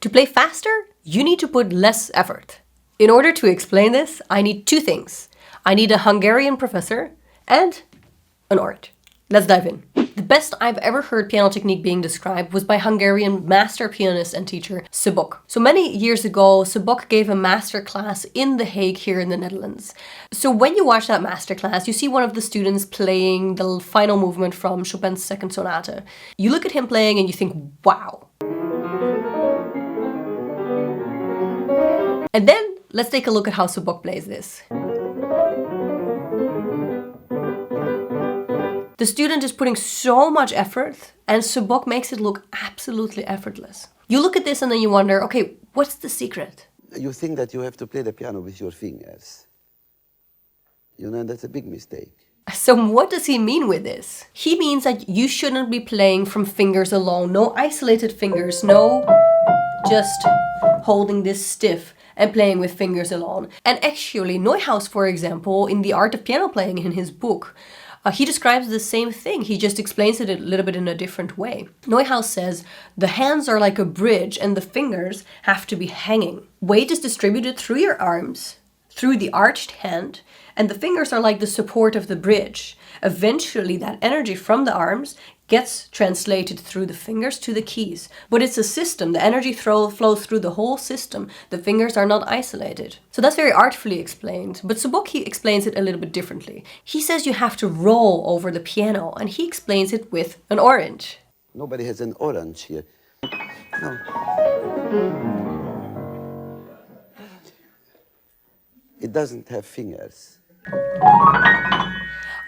To play faster, you need to put less effort. In order to explain this, I need two things. I need a Hungarian professor and an orange. Let's dive in. The best I've ever heard piano technique being described was by Hungarian master pianist and teacher Sebok. So many years ago, Sebok gave a master class in The Hague here in the Netherlands. So when you watch that master class, you see one of the students playing the final movement from Chopin's Second Sonata. You look at him playing and you think, wow. And then let's take a look at how Sebok plays this. The student is putting so much effort and Sebok makes it look absolutely effortless. You look at this and then you wonder, okay, what's the secret? You think that you have to play the piano with your fingers. You know, that's a big mistake. So what does he mean with this? He means that you shouldn't be playing from fingers alone. No isolated fingers, no just holding this stiff and playing with fingers alone. And actually, Neuhaus, for example, in The Art of Piano Playing in his book, he describes the same thing. He just explains it a little bit in a different way. Neuhaus says, the hands are like a bridge and the fingers have to be hanging. Weight is distributed through your arms, through the arched hand, and the fingers are like the support of the bridge. Eventually, that energy from the arms gets translated through the fingers to the keys. But it's a system. The energy flows through the whole system. The fingers are not isolated. So that's very artfully explained. But Sebok explains it a little bit differently. He says you have to roll over the piano, and he explains it with an orange. Nobody has an orange here. No. It doesn't have fingers.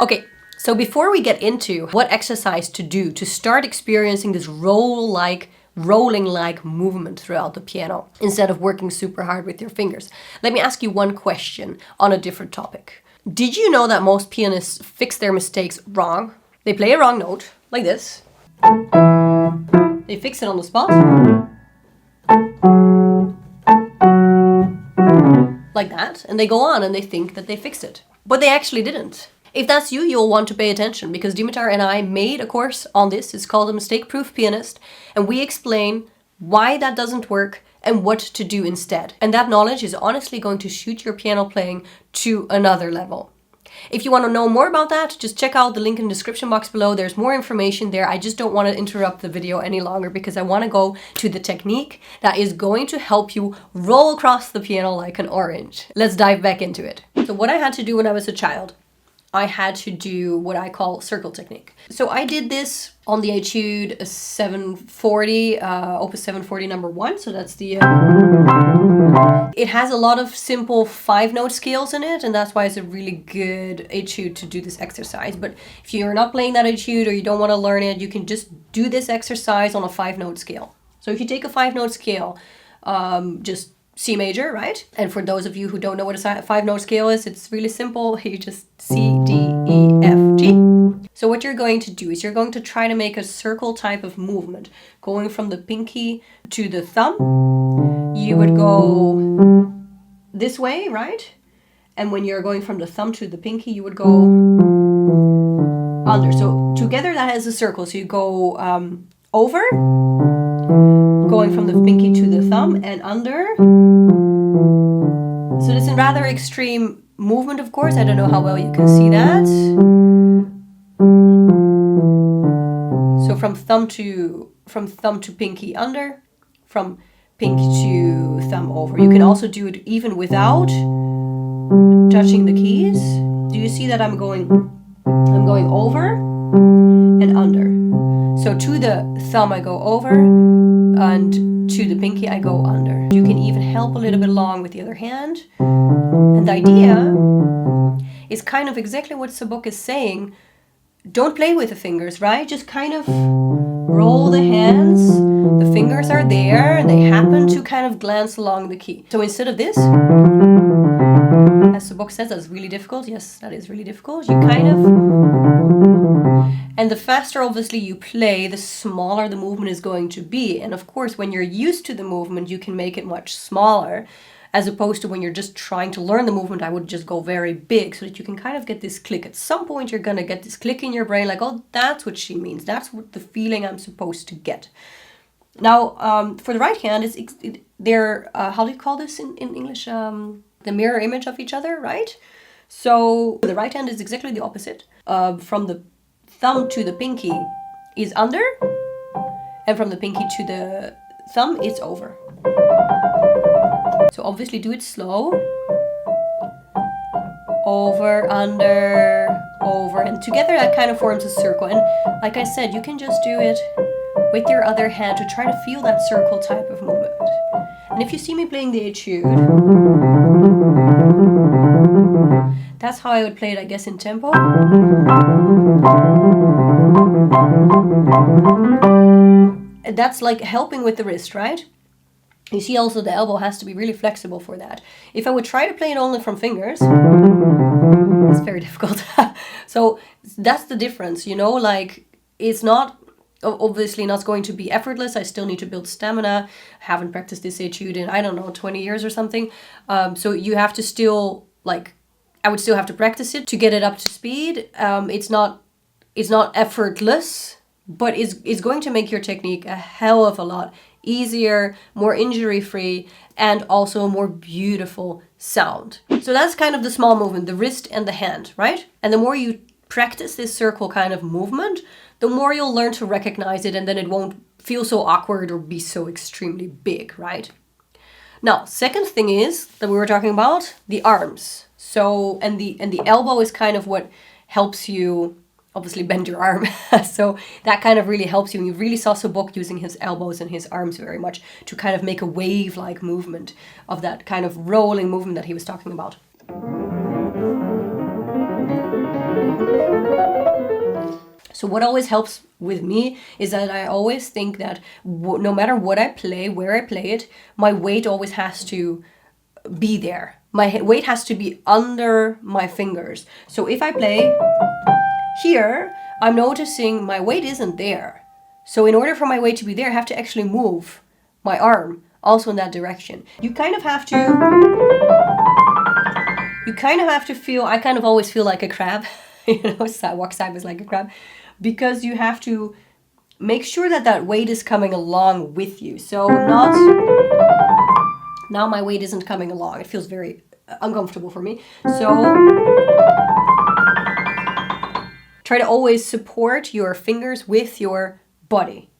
Okay. So before we get into what exercise to do to start experiencing this rolling-like movement throughout the piano, instead of working super hard with your fingers, let me ask you one question on a different topic. Did you know that most pianists fix their mistakes wrong? They play a wrong note, like this. They fix it on the spot. Like that, and they go on and they think that they fixed it. But they actually didn't. If that's you, you'll want to pay attention because Dimitar and I made a course on this. It's called A Mistake-Proof Pianist, and we explain why that doesn't work and what to do instead. And that knowledge is honestly going to shoot your piano playing to another level. If you want to know more about that, just check out the link in the description box below. There's more information there. I just don't want to interrupt the video any longer because I want to go to the technique that is going to help you roll across the piano like an orange. Let's dive back into it. So what I had to do when I was a child, I had to do what I call circle technique. So I did this on the Etude 740, Opus 740 number 1. So that's the... It has a lot of simple 5-note scales in it, and that's why it's a really good Etude to do this exercise. But if you're not playing that Etude or you don't want to learn it, you can just do this exercise on a 5-note scale. So if you take a 5-note scale, just C major, right? And for those of you who don't know what a 5-note scale is, it's really simple. You just C, D, E, F, G. So what you're going to do is you're going to try to make a circle type of movement. Going from the pinky to the thumb, you would go this way, right? And when you're going from the thumb to the pinky, you would go under. So together that is a circle. So you go over, going from the pinky to the thumb and under. So this is a rather extreme movement, of course. I don't know how well you can see that. So from thumb to pinky under, from pinky to thumb over. You can also do it even without touching the keys. Do you see that I'm going over and under? So to the thumb I go over, and to the pinky I go under. You can even help a little bit along with the other hand. And the idea is kind of exactly what Sebok is saying. Don't play with the fingers, right? Just kind of roll the hands. The fingers are there and they happen to kind of glance along the key. So instead of this, as Sebok says, that's really difficult. Yes, that is really difficult. You kind of... And the faster, obviously, you play, the smaller the movement is going to be. And of course, when you're used to the movement, you can make it much smaller. As opposed to when you're just trying to learn the movement, I would just go very big so that you can kind of get this click. At some point, you're going to get this click in your brain like, oh, that's what she means. That's what the feeling I'm supposed to get. Now, for the right hand, they're, how do you call this in English? The mirror image of each other, right? So the right hand is exactly the opposite. From the thumb to the pinky is under, and from the pinky to the thumb it's over. So obviously do it slow. Over, under, over, and together that kind of forms a circle. And like I said, you can just do it with your other hand to try to feel that circle type of movement. And if you see me playing the etude, that's how I would play it, I guess, in tempo. And that's like helping with the wrist, right? You see also the elbow has to be really flexible for that. If I would try to play it only from fingers, it's very difficult. So that's the difference, you know, like it's not, obviously not going to be effortless. I still need to build stamina. I haven't practiced this etude in, I don't know, 20 years or something. So you have to still, like, I would still have to practice it to get it up to speed. It's not effortless, but it's going to make your technique a hell of a lot easier, more injury-free, and also a more beautiful sound. So that's kind of the small movement, the wrist and the hand, right? And the more you practice this circle kind of movement, the more you'll learn to recognize it, and then it won't feel so awkward or be so extremely big, right? Now, second thing is that we were talking about the arms. So, and the elbow is kind of what helps you obviously bend your arm. So that kind of really helps you. And you really saw Sobok using his elbows and his arms very much to kind of make a wave-like movement of that kind of rolling movement that he was talking about. So what always helps with me is that I always think that no matter what I play, where I play it, my weight always has to be there. My weight has to be under my fingers. So if I play here, I'm noticing my weight isn't there. So in order for my weight to be there, I have to actually move my arm also in that direction. You kind of have to feel, I kind of always feel like a crab, you know, walk sideways like a crab, because you have to make sure that that weight is coming along with you. So now my weight isn't coming along. It feels very uncomfortable for me. So try to always support your fingers with your body.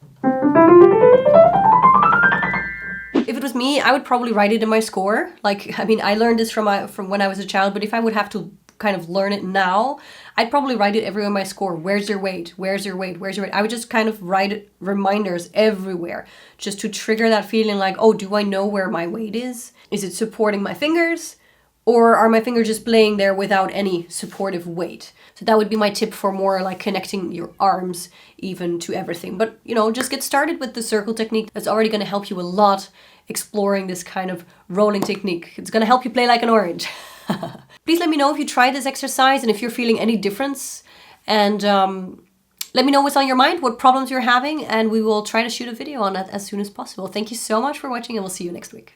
If it was me, I would probably write it in my score. Like, I mean, I learned this from when I was a child, but if I would have to kind of learn it now, I'd probably write it everywhere in my score. Where's your weight? Where's your weight? Where's your weight? I would just kind of write reminders everywhere just to trigger that feeling like, oh, do I know where my weight is? Is it supporting my fingers? Or are my fingers just playing there without any supportive weight? So that would be my tip for more like connecting your arms even to everything. But, you know, just get started with the circle technique. That's already going to help you a lot exploring this kind of rolling technique. It's going to help you play like an orange. Please let me know if you try this exercise and if you're feeling any difference. And let me know what's on your mind, what problems you're having, and we will try to shoot a video on that as soon as possible. Thank you so much for watching, and we'll see you next week.